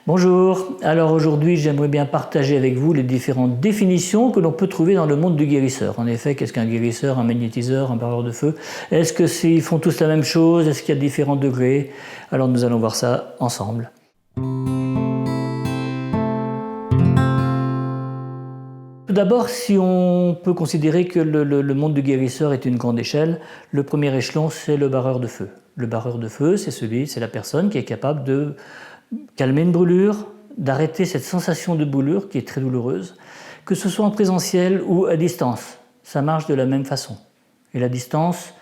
Bonjour, alors aujourd'hui j'aimerais bien partager avec vous les différentes définitions que l'on peut trouver dans le monde du guérisseur. En effet, qu'est-ce qu'un guérisseur, un magnétiseur, un barreur de feu? Est-ce qu'ils font tous la même chose? Est-ce qu'il y a différents degrés? Alors nous allons voir ça ensemble. Tout d'abord, si on peut considérer que le monde du guérisseur est une grande échelle, le premier échelon c'est le barreur de feu. Le barreur de feu, c'est la personne qui est capable de calmer une brûlure, d'arrêter cette sensation de brûlure qui est très douloureuse, que ce soit en présentiel ou à distance. Ça marche de la même façon. Et la distance,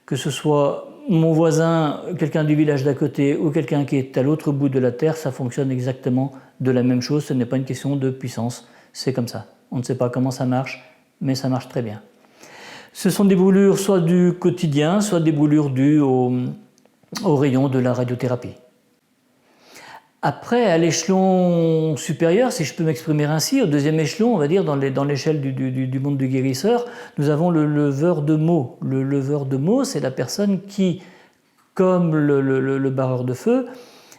que ce soit mon voisin, quelqu'un du village d'à côté ou quelqu'un qui est à l'autre bout de la terre, ça fonctionne exactement de la même chose. Ce n'est pas une question de puissance, c'est comme ça. On ne sait pas comment ça marche, mais ça marche très bien. Ce sont des brûlures soit du quotidien, soit des brûlures dues au rayon de la radiothérapie. Après, à l'échelon supérieur, si je peux m'exprimer ainsi, au deuxième échelon, on va dire dans l'échelle du monde du guérisseur, nous avons le leveur de mots. Le leveur de mots, c'est la personne qui, comme le barreur de feu,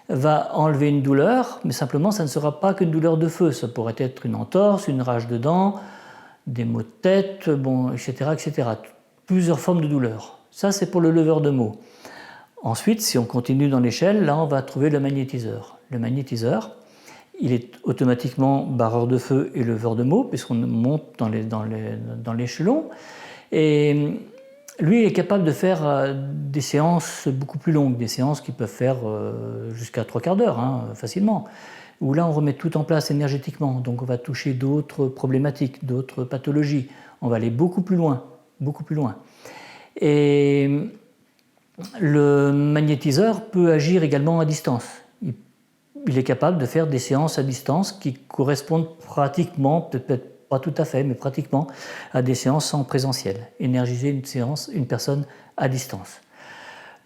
va enlever une douleur, mais simplement ça ne sera pas qu'une douleur de feu, ça pourrait être une entorse, une rage de dents, des maux de tête, bon, etc., etc. Plusieurs formes de douleur. Ça, c'est pour le leveur de mots. Ensuite, si on continue dans l'échelle, là on va trouver le magnétiseur. Le magnétiseur, il est automatiquement barreur de feu et leveur de mots, puisqu'on monte dans l'échelon. Et lui, il est capable de faire des séances beaucoup plus longues, des séances qui peuvent faire jusqu'à 3/4 d'heure, hein, facilement. Où là, on remet tout en place énergétiquement. Donc on va toucher d'autres problématiques, d'autres pathologies. On va aller beaucoup plus loin, beaucoup plus loin. Et le magnétiseur peut agir également à distance. Il est capable de faire des séances à distance qui correspondent pratiquement, peut-être pas tout à fait, mais pratiquement à des séances en présentiel. Énergiser une personne à distance.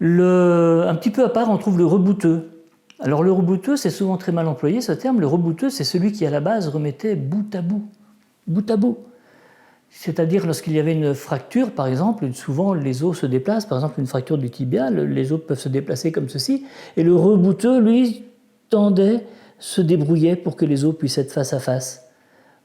Un petit peu à part, on trouve le rebouteux. Alors le rebouteux, c'est souvent très mal employé ce terme. Le rebouteux, c'est celui qui à la base remettait bout à bout. Bout à bout. C'est-à-dire lorsqu'il y avait une fracture, par exemple, souvent les os se déplacent, par exemple une fracture du tibia, les os peuvent se déplacer comme ceci, et le rebouteux, lui, se débrouillait pour que les os puissent être face à face.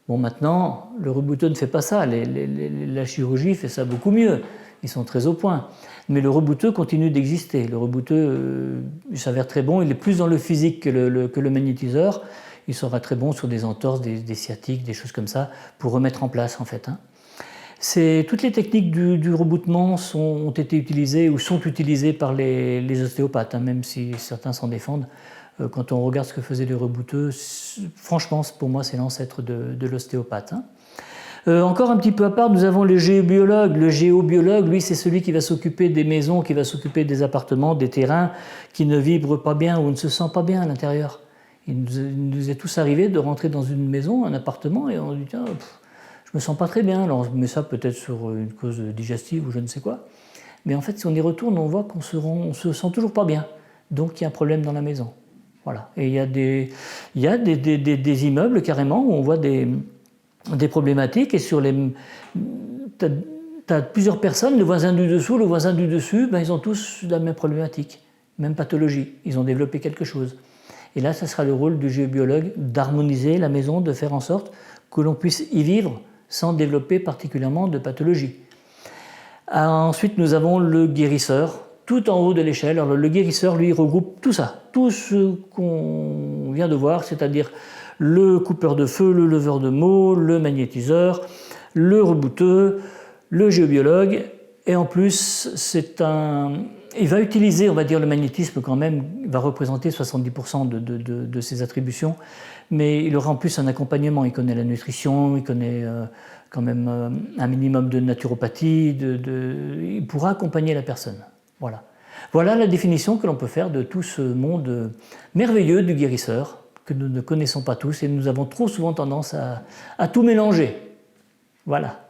Bon, maintenant, le rebouteux ne fait pas ça, la chirurgie fait ça beaucoup mieux, ils sont très au point. Mais le rebouteux continue d'exister, le rebouteux il s'avère très bon, il est plus dans le physique que le magnétiseur, il sera très bon sur des entorses, des sciatiques, des choses comme ça, pour remettre en place en fait. Toutes les techniques du reboutement ont été utilisées ou sont utilisées par les ostéopathes, même si certains s'en défendent. Quand on regarde ce que faisaient les rebouteux, franchement, pour moi, c'est l'ancêtre de l'ostéopathe. Encore un petit peu à part, nous avons le géobiologue. Le géobiologue, lui, c'est celui qui va s'occuper des maisons, qui va s'occuper des appartements, des terrains qui ne vibrent pas bien ou ne se sentent pas bien à l'intérieur. Il nous est tous arrivé de rentrer dans une maison, un appartement, et on dit tiens, je me sens pas très bien. Alors on met ça peut-être sur une cause digestive ou je ne sais quoi. Mais en fait, si on y retourne, on voit qu'on se sent toujours pas bien. Donc il y a un problème dans la maison. Voilà. Et il y a des immeubles carrément où on voit des problématiques et sur t'as plusieurs personnes, le voisin du dessous, le voisin du dessus, ils ont tous la même problématique, même pathologie. Ils ont développé quelque chose. Et là, ça sera le rôle du géobiologue d'harmoniser la maison, de faire en sorte que l'on puisse y vivre sans développer particulièrement de pathologie. Ensuite, nous avons le guérisseur, tout en haut de l'échelle. Alors, le guérisseur, lui, regroupe tout ça, tout ce qu'on vient de voir, c'est-à-dire le coupeur de feu, le leveur de mots, le magnétiseur, le rebouteux, le géobiologue, et en plus, il va utiliser, on va dire, le magnétisme quand même, il va représenter 70% de ses attributions, mais il aura en plus un accompagnement, il connaît la nutrition, il connaît quand même un minimum de naturopathie, il pourra accompagner la personne. Voilà. Voilà la définition que l'on peut faire de tout ce monde merveilleux du guérisseur, que nous ne connaissons pas tous et nous avons trop souvent tendance à tout mélanger. Voilà.